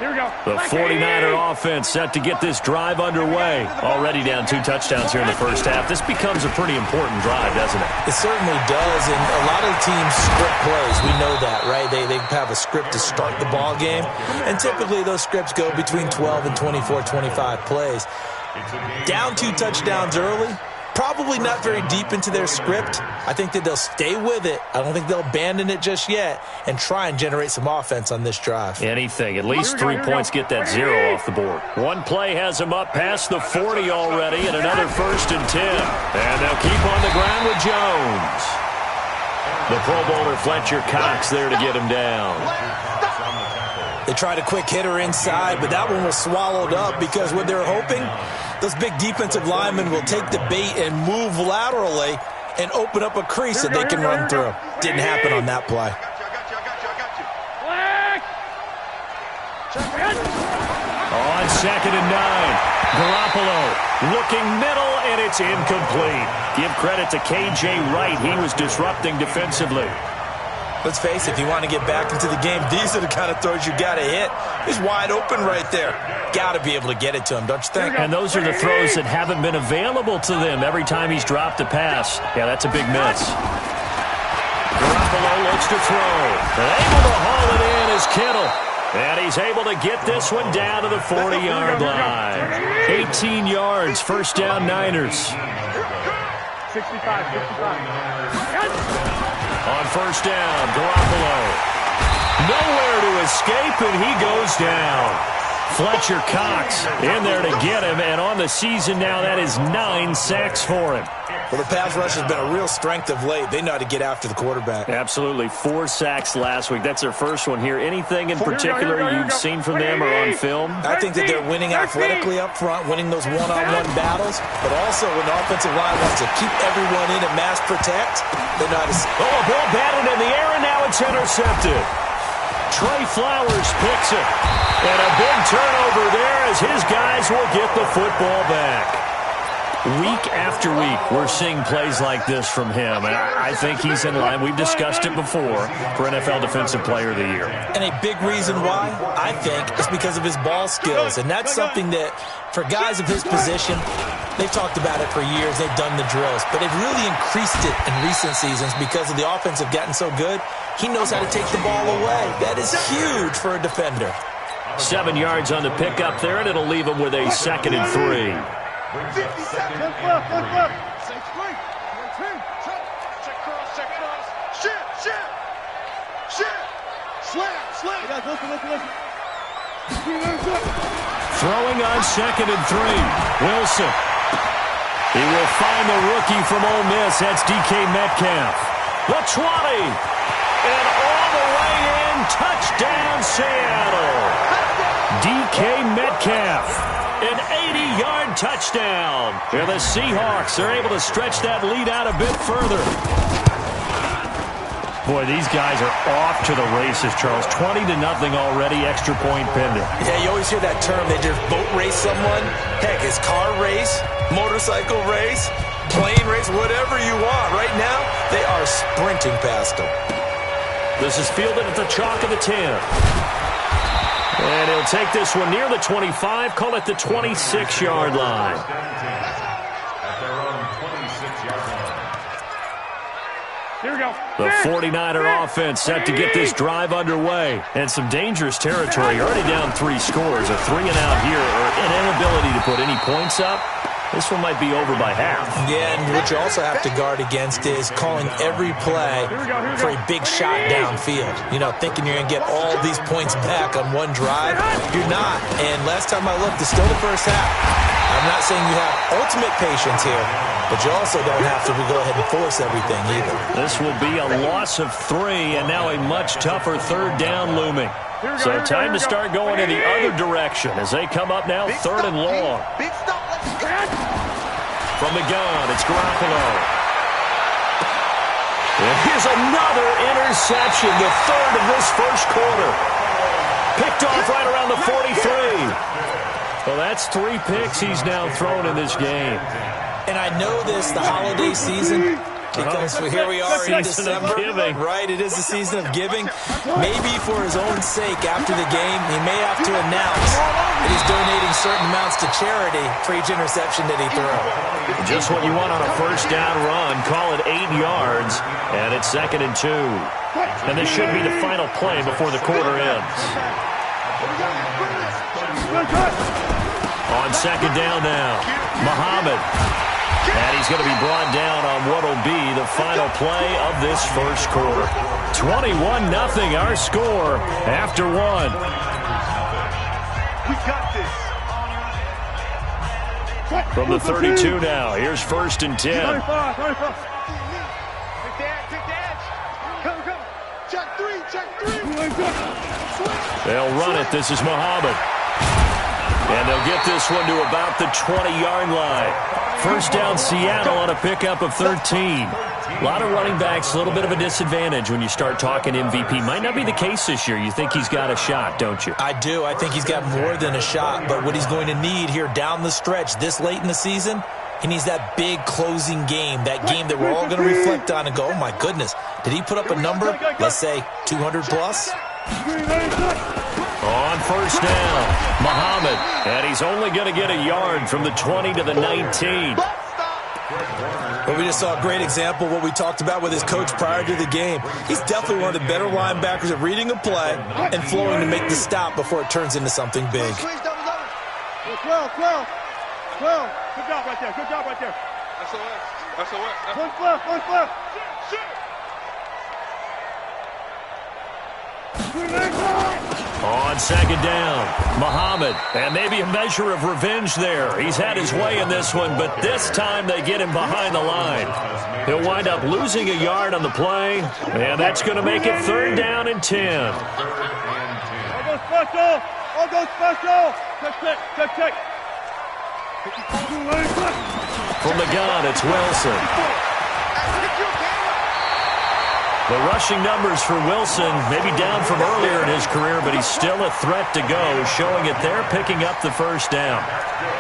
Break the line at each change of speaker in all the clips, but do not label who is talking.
The 49er offense set to get this drive underway. Already down 2 touchdowns here in the first half. This becomes a pretty important drive, doesn't it?
It certainly does, and a lot of teams script plays. We know that, right? They have a script to start the ball game, and typically those scripts go between 12 and 24, 25 plays. Down 2 touchdowns early, probably not very deep into their script. I think that they'll stay with it. I don't think they'll abandon it just yet and try and generate some offense on this drive.
Anything. At least 3 points get that 0 off the board. One play has them up past the 40 already, and another 1st and 10. And they'll keep on the ground with Jones. The Pro Bowler Fletcher Cox there to get him down.
They tried a quick hitter inside, but that one was swallowed up because what they're hoping, those big defensive linemen will take the bait and move laterally and open up a crease that they can run through. Didn't happen on that play.
On 2nd and 9, Garoppolo looking middle, and it's incomplete. Give credit to K.J. Wright. He was disrupting defensively.
Let's face it, if you want to get back into the game, these are the kind of throws you got to hit. He's wide open right there. Got to be able to get it to him, don't you think?
And those are the throws that haven't been available to them every time he's dropped a pass. Yeah, that's a big miss. Garoppolo looks to throw. And able to haul it in is Kittle. And he's able to get this one down to the 40-yard line. 18 yards, first down Niners.
65.
On first down, Garoppolo. Nowhere to escape, and he goes down. Fletcher Cox in there to get him, and on the season now, that is 9 sacks for him.
Well, the pass rush has been a real strength of late. They know how to get after the quarterback.
Absolutely. 4 sacks last week. That's their first one here. Anything in particular you've seen from them or on film?
I think that they're winning athletically up front, winning those one-on-one battles, but also when the offensive line wants to keep everyone in and mass protect, they know how to...
Oh, a ball batted in the air, and now it's intercepted. Trey Flowers picks it. And a big turnover there as his guys will get the football back. Week after week, we're seeing plays like this from him, and I think he's in line. We've discussed it before for NFL Defensive Player of the Year.
And a big reason why, I think, is because of his ball skills, and that's something that, for guys of his position, they've talked about it for years. They've done the drills, but they've really increased it in recent seasons because of the offense have gotten so good. He knows how to take the ball away. That is huge for a defender.
7 yards on the pickup there, and it'll leave him with a 2nd and 3.
50 seconds left. Check cross. Shit. Slap. Listen.
Throwing on 2nd and 3. Wilson. He will find the rookie from Ole Miss. That's DK Metcalf. The 20. And all the way in. Touchdown, Seattle. DK Metcalf. An 80-yard touchdown. And the Seahawks are able to stretch that lead out a bit further. Boy, these guys are off to the races, Charles. 20-0 already, extra point pending.
Yeah, you always hear that term. They just boat race someone. Heck, it's car race, motorcycle race, plane race, whatever you want. Right now, they are sprinting past them.
This is fielded at the chalk of the 10. And he'll take this one near the 25, call it the 26-yard line.
Here we go.
The 49er offense set to get this drive underway. And some dangerous territory. Already down 3 scores. A 3-and-out here, or an inability to put any points up. This one might be over by half.
Yeah, and what you also have to guard against is calling every play for a big shot downfield. You know, thinking you're going to get all these points back on one drive. You're not. And last time I looked, it's still the first half. I'm not saying you have ultimate patience here, but you also don't have to go ahead and force everything either.
This will be a loss of 3, and now a much tougher 3rd down looming. So time to start going in the other direction as they come up now 3rd and long. From the gun, it's Garoppolo. And here's another interception, the 3rd of this first quarter. Picked off right around the 43. Well, that's 3 picks he's now thrown in this game.
And I know this, the holiday season, Because here we are in December, right? It is the season of giving. Maybe for his own sake after the game, he may have to announce that he's donating certain amounts to charity for each interception that he throws.
Just what you want on a first down run. Call it 8 yards, and it's 2nd and 2. And this should be the final play before the quarter ends. On 2nd down now, Muhammad. And he's going to be brought down on what will be the final play of this first quarter. 21-0 our score after 1.
We got this.
From the 32 now, here's 1st and 10.
35. Take the edge. Come. Check 3.
They'll run it. This is Muhammad. And they'll get this one to about the 20-yard line. First down, Seattle on a pickup of 13. A lot of running backs, a little bit of a disadvantage when you start talking MVP. Might not be the case this year. You think he's got a shot, don't you?
I do. I think he's got more than a shot. But what he's going to need here down the stretch this late in the season, he needs that big closing game, that game that we're all going to reflect on and go, oh, my goodness, did he put up a number, let's say 200 plus?
On first down, Muhammad, and he's only going to get a yard from the 20 to the 19.
But we just saw a great example of what we talked about with his coach prior to the game. He's definitely one of the better linebackers at reading a play and flowing to make the stop before it turns into something big.
12. Good job right there. SOS. One left.
On 2nd down, Muhammad, and maybe a measure of revenge there. He's had his way in this one, but this time they get him behind the line. He'll wind up losing a yard on the play, and that's going to make it 3rd down and 10.
All go special. Check.
From the gun, it's Wilson. The rushing numbers for Wilson, maybe down from earlier in his career, but he's still a threat to go, showing it there, picking up the first down.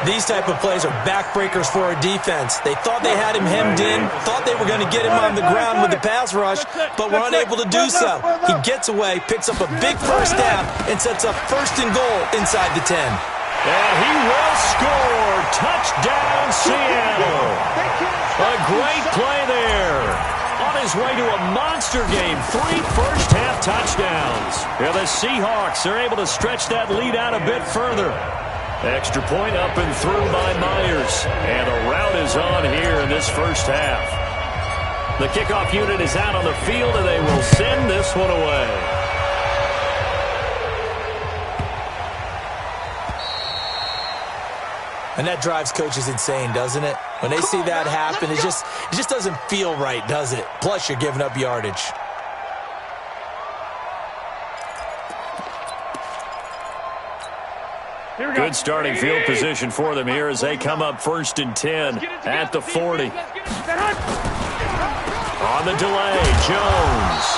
These type of plays are backbreakers for a defense. They thought they had him hemmed in, thought they were going to get him on the ground with the pass rush, but were unable to do so. He gets away, picks up a big first down, and sets up 1st and goal inside the 10.
And he will score. Touchdown, Seattle. A great play there. On his way to a monster game, 3 first-half touchdowns. Yeah, the Seahawks are able to stretch that lead out a bit further. Extra point up and through by Myers. And a rout is on here in this first half. The kickoff unit is out on the field, and they will send this one away.
And that drives coaches insane, doesn't it? When they see that happen, it just doesn't feel right, does it? Plus, you're giving up yardage.
Good starting field position for them here as they come up 1st and 10 at the 40. On the delay, Jones.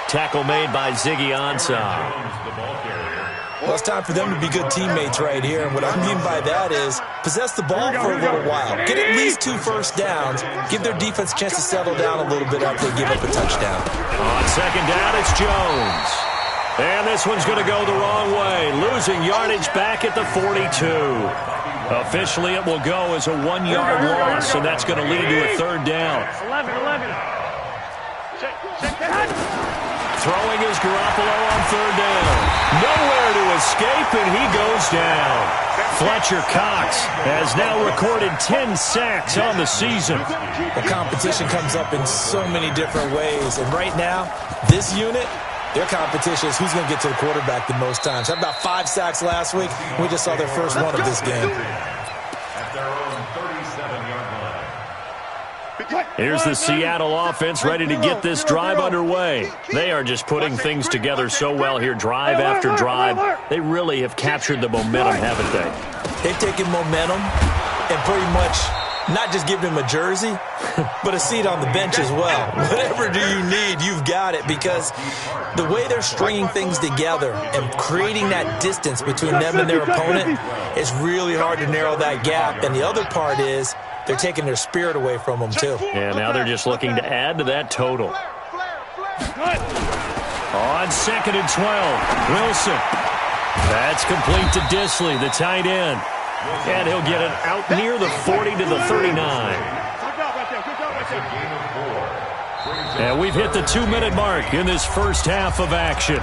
Tackle made by Ziggy Ansah.
Well, it's time for them to be good teammates right here. And what I mean by that is possess the ball for a little while. Get at least 2 first downs. Give their defense a chance to settle down a little bit after they give up a touchdown.
On 2nd down, it's Jones. And this one's going to go the wrong way. Losing yardage back at the 42. Officially, it will go as a 1-yard loss, and that's going to lead to a 3rd down.
11.
Throwing is Garoppolo on 3rd down. Nowhere to escape, and he goes down. Fletcher Cox has now recorded 10 sacks on the season.
The competition comes up in so many different ways. And right now, this unit, their competition is who's going to get to the quarterback the most times. Had about 5 sacks last week. We just saw their first one of this game.
Here's the Seattle offense ready to get this drive underway. They are just putting things together so well here, drive after drive. They really have captured the momentum, haven't they?
They've taken momentum and pretty much not just given him a jersey, but a seat on the bench as well. Whatever do you need, you've got it, because the way they're stringing things together and creating that distance between them and their opponent is really hard to narrow that gap. And the other part is they're taking their spirit away from them, too.
And now they're just looking to add to that total. On 2nd and 12, Wilson. That's complete to Disley, the tight end. And he'll get it out near the 40 to the 39. And we've hit the 2-minute mark in this first half of action.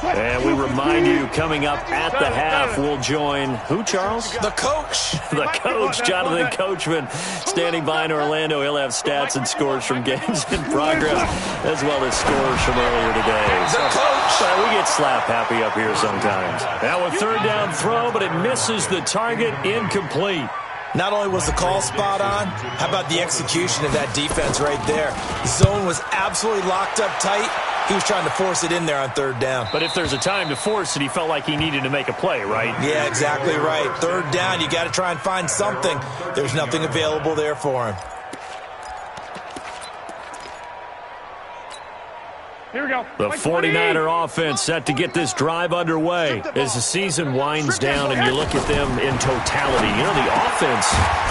And we remind you, coming up at the half, we'll join who, Charles?
The coach.
The coach, Jonathan Coachman, standing by in Orlando. He'll have stats and scores from games in progress, as well as scores from earlier today.
The coach.
We get slap happy up here sometimes. Now a third down throw, but it misses the target, incomplete.
Not only was the call spot on, how about the execution of that defense right there? The zone was absolutely locked up tight. He was trying to force it in there on third down.
But if there's a time to force it, he felt like he needed to make a play, right?
Yeah, exactly right. Third down, you got to try and find something. There's nothing available there for him.
Here we go.
The 49er offense set to get this drive underway as the season winds down and you look at them in totality. You know, the offense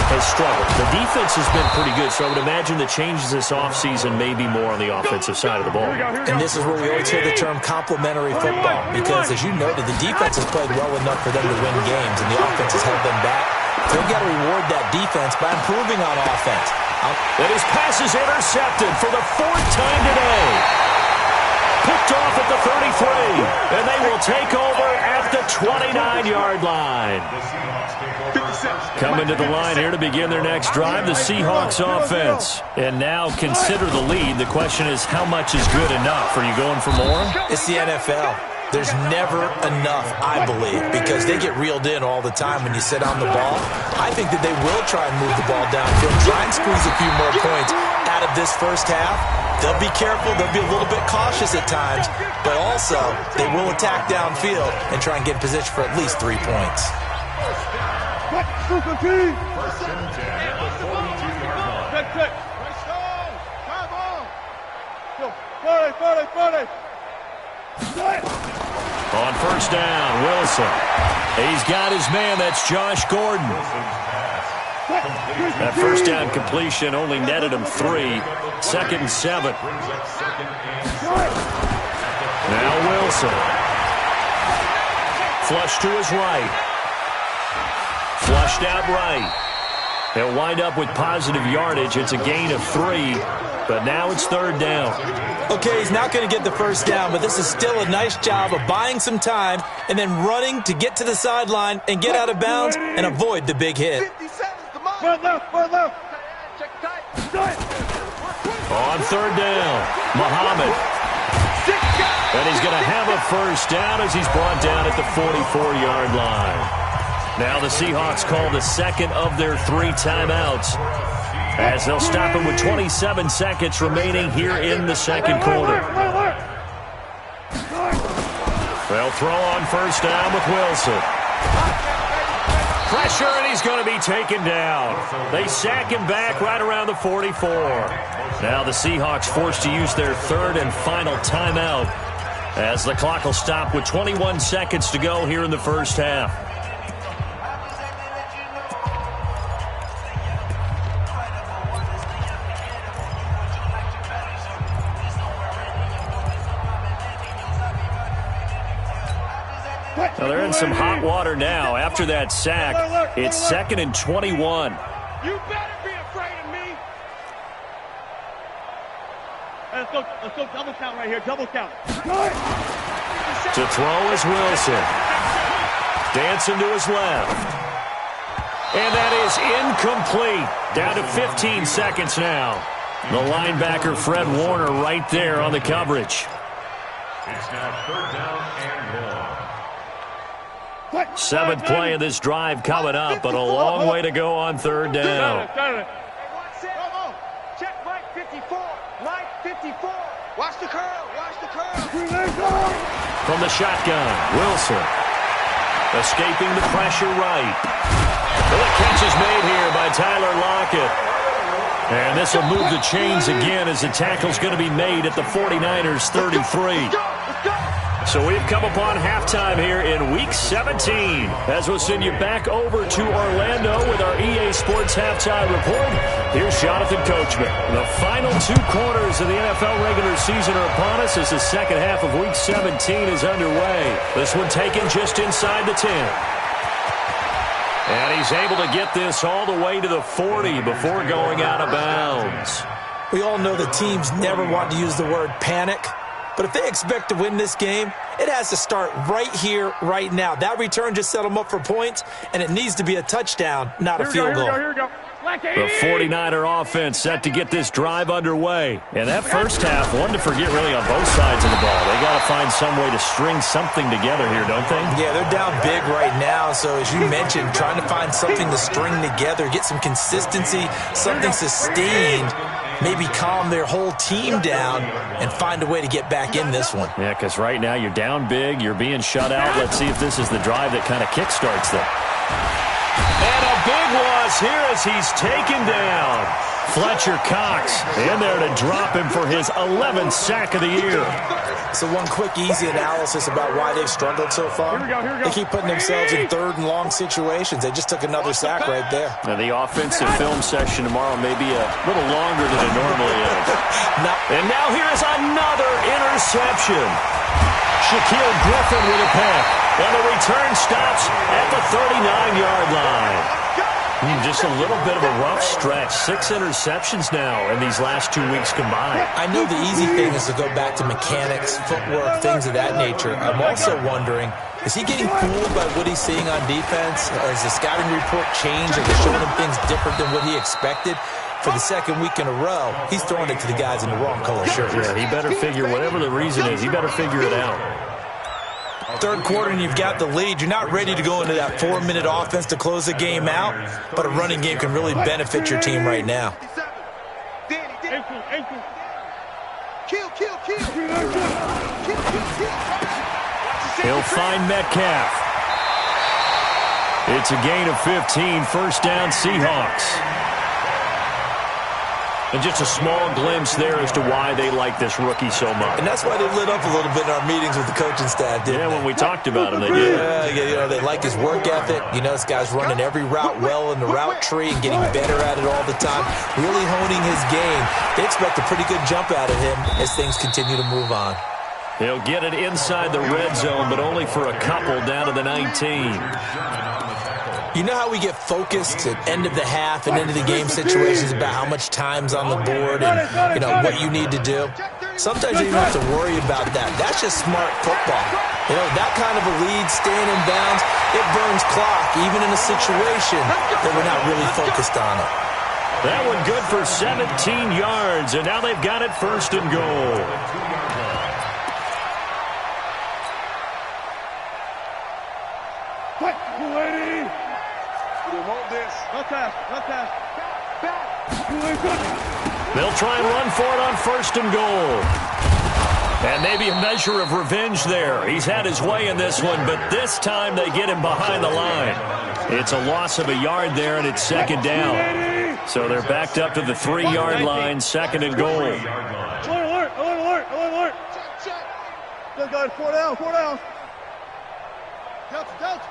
has struggled. The defense has been pretty good, so I would imagine the changes this offseason may be more on the offensive side of the ball.
And this is where we always hear the term complementary football because, as you noted, the defense has played well enough for them to win games, and the offense has held them back. They've got to reward that defense by improving on offense.
And his pass is intercepted for the 4th time today. Picked off at the 33, and they will take over at the 29-yard line. Coming to the line here to begin their next drive, the Seahawks offense. And now consider the lead. The question is, how much is good enough? Are you going for more?
It's the NFL. There's never enough, I believe, because they get reeled in all the time when you sit on the ball. I think that they will try and move the ball downfield, try and squeeze a few more points out of this first half. They'll be careful. They'll be a little bit cautious at times, but also they will attack downfield and try and get in position for at least 3 points.
On first down, Wilson. He's got his man. That's Josh Gordon. That first down completion only netted him 3. 2nd and 7. Now Wilson. Flush to his right. Flushed out right. They'll wind up with positive yardage. It's a gain of 3, but now it's 3rd down.
Okay, he's not going to get the first down, but this is still a nice job of buying some time and then running to get to the sideline and get out of bounds and avoid the big hit.
On 3rd down, Muhammad. And he's going to have a first down as he's brought down at the 44-yard line. Now the Seahawks call the 2nd of their 3 timeouts as they'll stop him with 27 seconds remaining here in the 2nd quarter. They'll throw on first down with Wilson. Pressure, and he's going to be taken down. They sack him back right around the 44. Now the Seahawks forced to use their 3rd and final timeout as the clock will stop with 21 seconds to go here in the first half. Now they're in some hot water now. After that sack, it's 2nd and 21.
You better be afraid of me. Let's go double count right here. Double count.
To throw is Wilson. Dancing to his left. And that is incomplete. Down to 15 seconds now. The linebacker, Fred Warner, right there on the coverage.
It's now 3rd down and
7th play of this drive coming up, but a long way to go on 3rd down.
Check Mike 54. Mike 54. Watch the curl. Watch the curl.
From the shotgun, Wilson. Escaping the pressure right. Well, the catch is made here by Tyler Lockett. And this will move the chains again as the tackle's going to be made at the 49ers' 33. So we've come upon halftime here in Week 17. As we'll send you back over to Orlando with our EA Sports Halftime Report, here's Jonathan Coachman. The final 2 quarters of the NFL regular season are upon us as the second half of Week 17 is underway. This one taken just inside the 10. And he's able to get this all the way to the 40 before going out of bounds.
We all know that teams never want to use the word panic. But if they expect to win this game, it has to start right here, right now. That return just set them up for points, and it needs to be a touchdown, not a field goal.
Here we go.
The 49er offense set to get this drive underway. And that first half, one to forget really on both sides of the ball. They got to find some way to string something together here, don't they?
Yeah, they're down big right now. So as you mentioned, trying to find something to string together, get some consistency, something sustained, maybe calm their whole team down and find a way to get back in this one.
Yeah, because right now you're down big, you're being shut out. Let's see if this is the drive that kind of kickstarts them. And a big loss here as he's taken down. Fletcher Cox in there to drop him for his 11th sack of the year.
So one quick, easy analysis about why they've struggled so far.
Here we go.
They keep putting themselves in 3rd and long situations. They just took another sack right there.
Now, the offensive film session tomorrow may be a little longer than it normally is. And now here is another interception. Shaquille Griffin with a pick. And the return stops at the 39-yard line. Just a little bit of a rough stretch. 6 interceptions now in these last 2 weeks combined.
I know the easy thing is to go back to mechanics, footwork, things of that nature. I'm also wondering, is he getting fooled by what he's seeing on defense? Has the scouting report changed? Are they showing him things different than what he expected? For the 2nd week in a row, he's throwing it to the guys in the wrong color shirts.
Yeah, he better figure, whatever the reason is, he better figure it out.
3rd quarter and you've got the lead. You're not ready to go into that 4-minute offense to close the game out, but a running game can really benefit your team right now.
He'll find Metcalf. It's a gain of 15, first down Seahawks. And just a small glimpse there as to why they like this rookie so much.
And that's why they lit up a little bit in our meetings with the coaching staff, didn't they?
When we talked about him, they did.
Yeah, they like his work ethic. You know, this guy's running every route well in the route tree and getting better at it all the time, really honing his game. They expect a pretty good jump out of him as things continue to move on.
He'll get it inside the red zone, but only for a couple down to the 19.
You know how we get focused at end of the half and into the game situations about how much time's on the board and, you know, what you need to do? Sometimes you don't have to worry about that. That's just smart football. You know, that kind of a lead, staying in bounds, it burns clock, even in a situation that we're not really focused on it.
That one good for 17 yards, and now they've got it 1st and goal. They'll try and run for it on 1st and goal. And maybe a measure of revenge there. He's had his way in this one, but this time they get him behind the line. It's a loss of a yard there, and it's 2nd down. So they're backed up to the 3-yard line, 2nd and goal.
Alert. Good, guys. 4 down. Delta.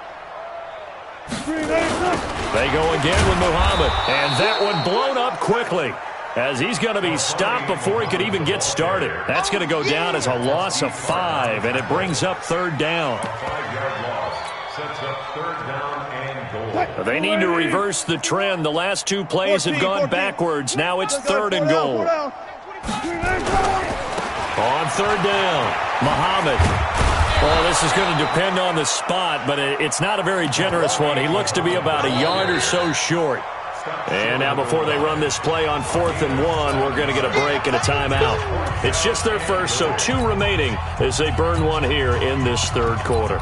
They go again with Muhammad, and that one blown up quickly as he's going to be stopped before he could even get started. That's going to go down as a loss of 5, and it brings up 3rd down. They need to reverse the trend. The last 2 plays have gone backwards. Now it's 3rd and goal. On 3rd down, Muhammad. Well, this is going to depend on the spot, but it's not a very generous one. He looks to be about a yard or so short. And now before they run this play on 4th and 1, we're going to get a break and a timeout. It's just their first, so 2 remaining as they burn one here in this 3rd quarter.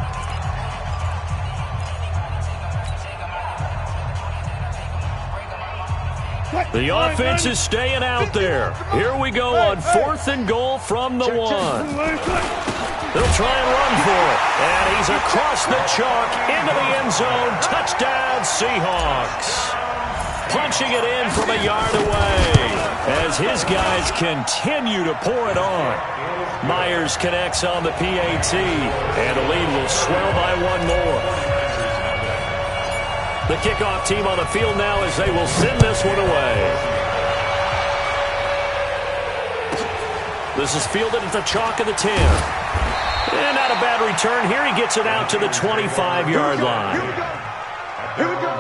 The offense is staying out there. Here we go on 4th and goal from the 1. They'll try and run for it. And he's across the chalk into the end zone. Touchdown, Seahawks. punching it in from a yard away as his guys continue to pour it on. Myers connects on the PAT, and the lead will swell by one more. The kickoff team on the field now as they will send this one away. This is fielded at the chalk of the 10. And not a bad return here. He gets it out to the 25-yard line.
Here we go.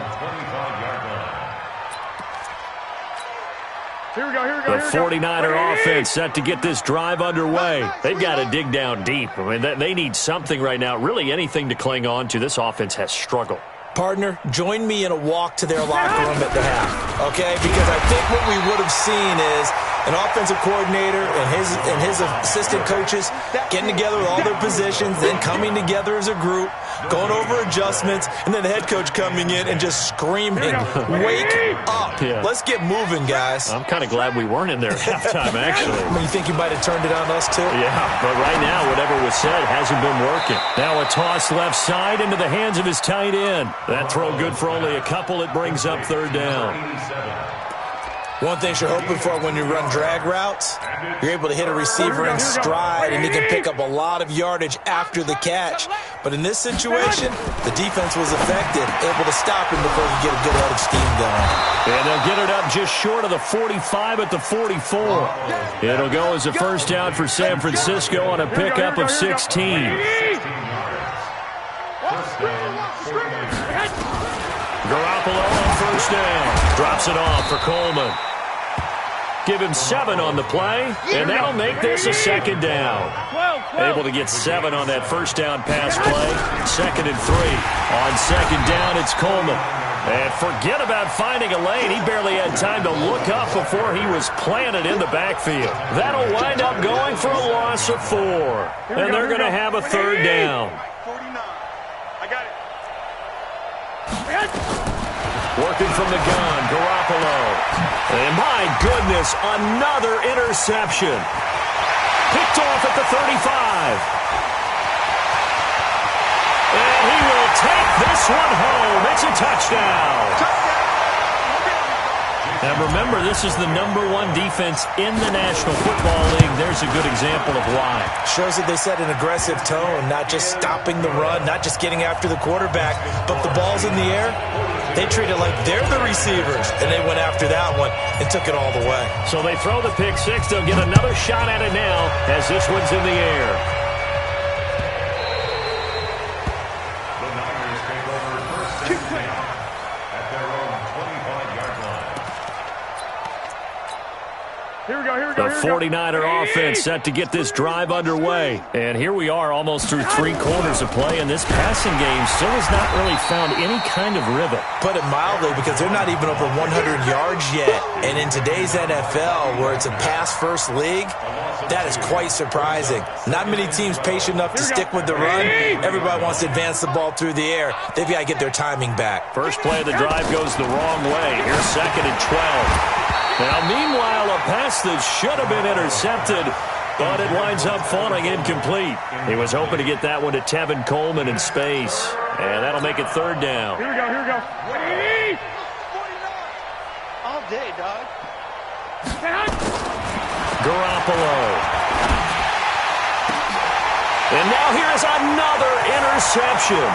The 49er offense set to get this drive underway. They've got to dig down deep. I mean, they need something right now, really anything to cling on to. This offense has struggled.
Partner, join me in a walk to their locker room at the half, okay? Because I think what we would have seen is an offensive coordinator and his assistant coaches getting together with all their positions, then coming together as a group, going over adjustments, and then the head coach coming in and just screaming, "Wake up.
Yeah.
Let's get moving, guys."
I'm kind of glad we weren't in there at halftime, actually.
I mean, you think you might have turned it on us, too?
Yeah, but right now, whatever was said hasn't been working. Now a toss left side into the hands of his tight end. That throw good for only a couple. It brings up third down.
One thing you're hoping for when you run drag routes, you're able to hit a receiver in stride, and he can pick up a lot of yardage after the catch. But in this situation, the defense was effective, able to stop him before he get a good head of steam going.
And they'll get it up just short of the 45 at the 44. It'll go as a first down for San Francisco on a pickup of 16. Garoppolo on first down. Drops it off for Coleman. Give him 7 on the play, and that'll make this a second down. Able to get 7 on that first down pass play. 2nd and 3. On second down, it's Coleman. And forget about finding a lane. He barely had time to look up before he was planted in the backfield. That'll wind up going for a loss of 4. And they're going to have a third down.
49. I got it.
Working from the gun, Garoppolo. And my goodness, another interception. Picked off at the 35. And he will take this one home. It's a touchdown. Now remember, this is the #1 defense in the National Football League. There's a good example of why.
Shows that they set an aggressive tone, not just stopping the run, not just getting after the quarterback, but the ball's in the air. They treat it like they're the receivers, and they went after that one and took it all the way.
So they throw the pick six. They'll get another shot at it now as this one's in the air.
The Niners take over first and 10 at their own 25-yard line.
Here we go.
The 49er offense set to get this drive underway. And here we are almost through 3 quarters of play, and this passing game still has not really found any kind of rhythm.
Put it mildly, because they're not even over 100 yards yet. And in today's NFL, where it's a pass-first league, that is quite surprising. Not many teams patient enough to stick with the run. Everybody wants to advance the ball through the air. They've got to get their timing back.
First play of the drive goes the wrong way. Here's 2nd and 12. Now, meanwhile, a pass that should have been intercepted, but it winds up falling incomplete. He was hoping to get that one to Tevin Coleman in space, and that'll make it third down.
Here we go. 49. All day, dog.
Garoppolo. And now here's another interception.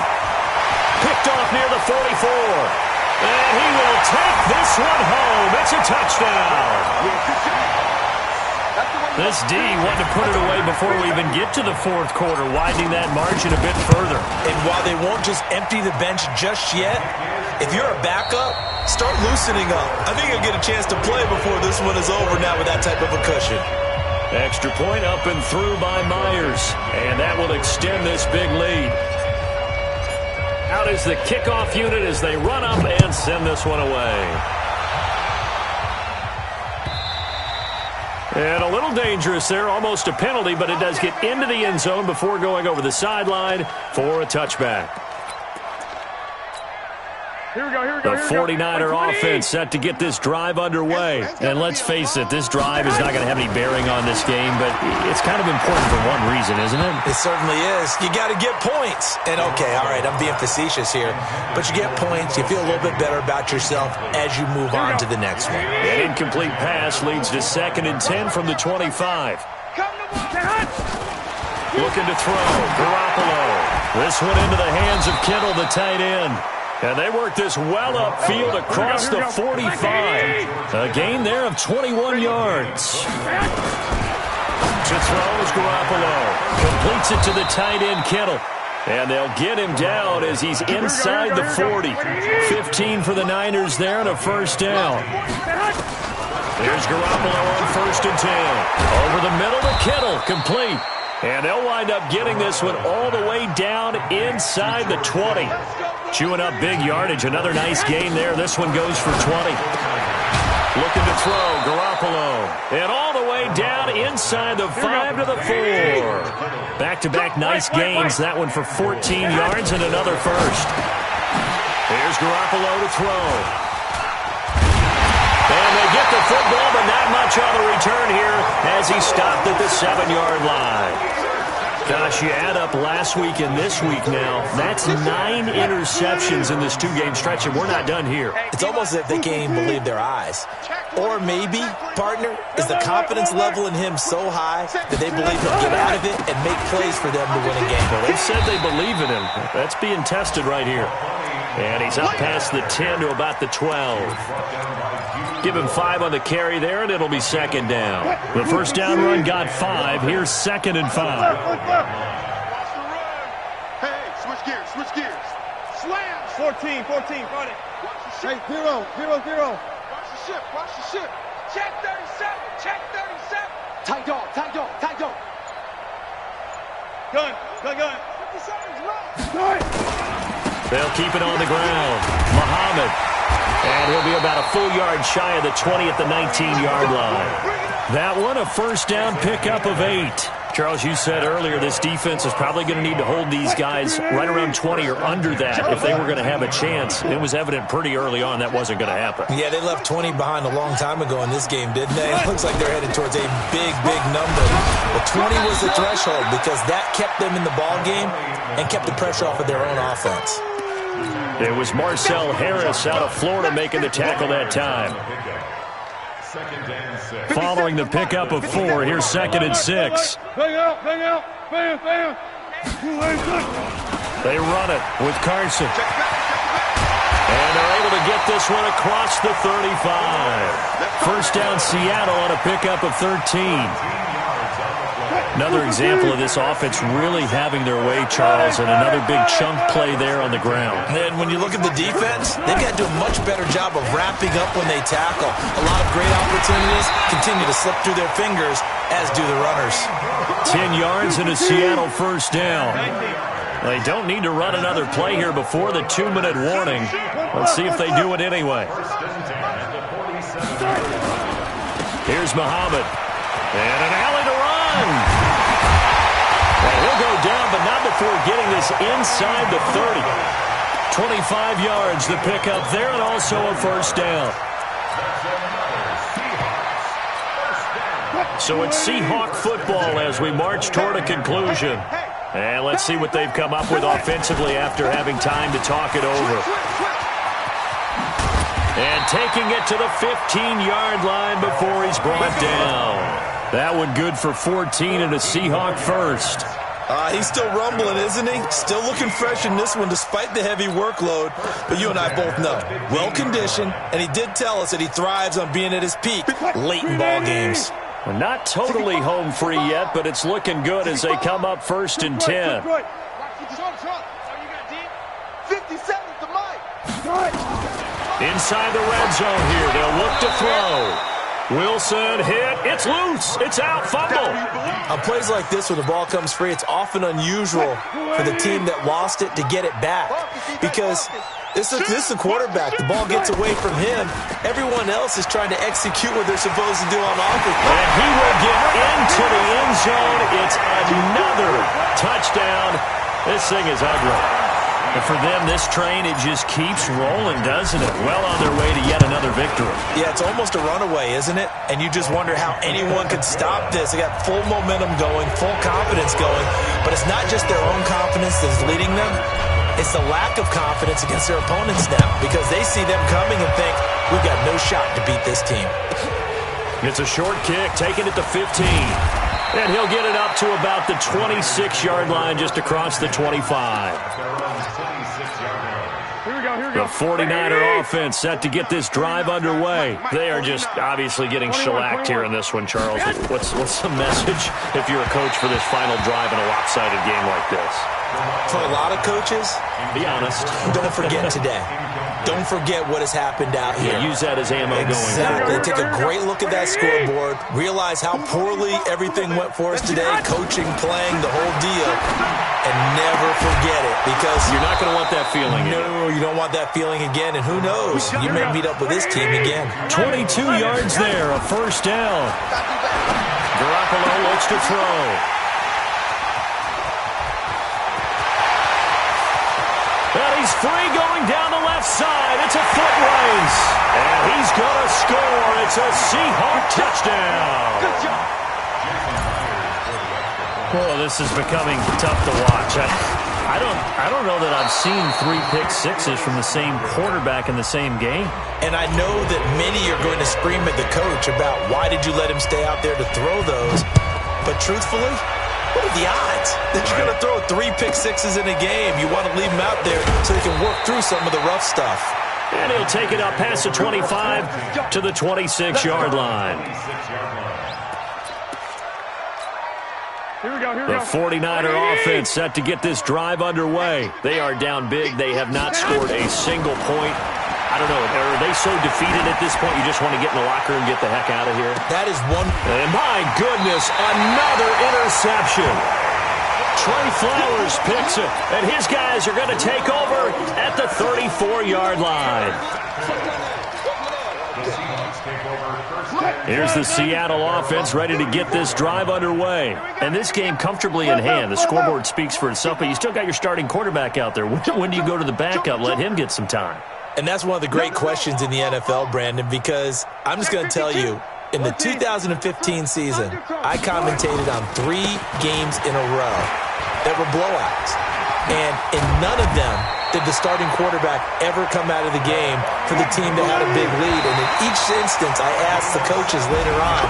Picked off near the 44. And he will take this one home. It's a touchdown. This D wanted to put it away before we even get to the 4th quarter, widening that margin a bit further.
And while they won't just empty the bench just yet, if you're a backup, start loosening up. I think you'll get a chance to play before this one is over now with that type of a cushion.
Extra point up and through by Myers. And that will extend this big lead. Out is the kickoff unit as they run up and send this one away. And a little dangerous there, almost a penalty, but it does get into the end zone before going over the sideline for a touchback. The 49er offense set to get this drive underway. And let's face it, this drive is not going to have any bearing on this game, but it's kind of important for one reason, isn't it?
It certainly is. You got to get points. And, okay, all right, I'm being facetious here, but you get points, you feel a little bit better about yourself as you move on to the next one.
An incomplete pass leads to 2nd and 10 from the 25. Looking to throw. Garoppolo. This one into the hands of Kittle, the tight end. And they work this well upfield across the 45. A gain there of 21 yards. To throw is Garoppolo. Completes it to the tight end, Kittle. And they'll get him down as he's inside the 40. 15 for the Niners there and a first down. There's Garoppolo on 1st and 10. Over the middle to Kittle. Complete. And they'll wind up getting this one all the way down inside the 20. Chewing up big yardage. Another nice gain there. This one goes for 20. Looking to throw. Garoppolo. And all the way down inside the 5 to the 4. Back-to-back nice gains. That one for 14 yards and another first. Here's Garoppolo to throw. And they get the football, but not much on the return here as he stopped at the 7-yard line. Gosh, you add up last week and this week now, that's 9 interceptions in this 2-game stretch, and we're not done here.
It's almost as if they can't even believe their eyes. Or maybe, partner, is the confidence level in him so high that they believe he'll get out of it and make plays for them to win a game.
Well, they said they believe in him. That's being tested right here. And he's up past the 10 to about the 12. Give him 5 on the carry there, and it'll be 2nd down. The first down run got 5. Here's 2nd and 5.
Hey, switch gears. Slam. 14, got it. Hey, 0. Watch the ship. Check 37. Tight dog. Gun. 57's right.
They'll keep it on the ground. Muhammad. And he'll be about a full yard shy of the 20 at the 19-yard line. That one, a first down pickup of 8. Charles, you said earlier this defense is probably going to need to hold these guys right around 20 or under that if they were going to have a chance. It was evident pretty early on that wasn't going to happen.
Yeah, they left 20 behind a long time ago in this game, didn't they? It looks like they're headed towards a big number. But 20 was the threshold because that kept them in the ball game and kept the pressure off of their own offense.
It was Marcel Harris out of Florida making the tackle that time. Following the pickup of 4, here's 2nd and 6.
Bang out. Bam.
They run it with Carson. And they're able to get this one across the 35. First down Seattle on a pickup of 13. Another example of this offense really having their way, Charles, and another big chunk play there on the ground.
And when you look at the defense, they've got to do a much better job of wrapping up when they tackle. A lot of great opportunities continue to slip through their fingers, as do the runners.
10 yards and a Seattle first down. They don't need to run another play here before the 2-minute warning. Let's see if they do it anyway. Here's Muhammad. And an alley to run. Well, he'll go down, but not before getting this inside the 30. 25 yards, the pickup there, and also a first down. So it's Seahawk football as we march toward a conclusion. And let's see what they've come up with offensively after having time to talk it over. And taking it to the 15-yard line before he's brought down. That one good for 14 and a Seahawk first.
He's still rumbling, isn't he? Still looking fresh in this one despite the heavy workload. But you and I both know, well-conditioned, and he did tell us that he thrives on being at his peak late in ball games.
Well, not totally home free yet, but it's looking good as they come up 1st and 10. Inside the red zone here, they'll look to throw. Wilson hit. It's loose. It's out. Fumble.
On plays like this, when the ball comes free, it's often unusual for the team that lost it to get it back. Because this is the quarterback. The ball gets away from him. Everyone else is trying to execute what they're supposed to do on offense.
And he will get into the end zone. It's another touchdown. This thing is ugly. And for them, this train, it just keeps rolling, doesn't it? Well on their way to yet another victory.
Yeah, it's almost a runaway, isn't it? And you just wonder how anyone could stop this. They got full momentum going, full confidence going. But it's not just their own confidence that's leading them. It's the lack of confidence against their opponents now because they see them coming and think, we've got no shot to beat this team.
It's a short kick, taking it to 15. And he'll get it up to about the 26-yard line, just across the 25. The 49er offense set to get this drive underway. They are just obviously getting shellacked here in this one, Charles. What's the message if you're a coach for this final drive in a lopsided game like this?
For a lot of coaches,
be honest.
Don't forget today. Don't forget what has happened out here.
Yeah, use that as ammo going.
Exactly. Take a great look at that scoreboard. Realize how poorly everything went for us today. Coaching, playing, the whole deal. And never forget it because
you're not going to want that feeling again.
No, you don't want that feeling again. And who knows? You may meet up with this team again.
22 yards there, a first down. Garoppolo looks to throw. Well, he's free going down the left side. It's a foot race. And he's going to score. It's a Seahawk touchdown.
Good job.
Well, this is becoming tough to watch. I don't know that I've seen 3 pick sixes from the same quarterback in the same game.
And I know that many are going to scream at the coach about why did you let him stay out there to throw those. But truthfully, what are the odds that you're going to throw 3 pick sixes in a game? You want to leave them out there so they can work through some of the rough stuff.
And he'll take it up past the 25 to the 26-yard line. The 49er offense set to get this drive underway. They are down big. They have not scored a single point. I don't know. Are they so defeated at this point you just want to get in the locker and get the heck out of here?
That is one.
And my goodness, another interception. Trey Flowers picks it, and his guys are going to take over at the 34-yard line. Here's the Seattle offense ready to get this drive underway. And this game comfortably in hand. The scoreboard speaks for itself, but you still got your starting quarterback out there. When do you go to the backup? Let him get some time.
And that's one of the great questions in the NFL, Brandon, because I'm just going to tell you, in the 2015 season, I commentated on 3 games in a row that were blowouts. And in none of them did the starting quarterback ever come out of the game for the team that had a big lead. And in each instance, I asked the coaches later on,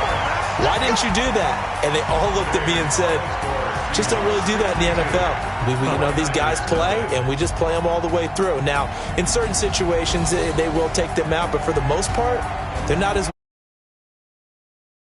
why didn't you do that? And they all looked at me and said, just don't really do that in the NFL. These guys play, and we just play them all the way through. Now, in certain situations, they will take them out, but for the most part, they're not as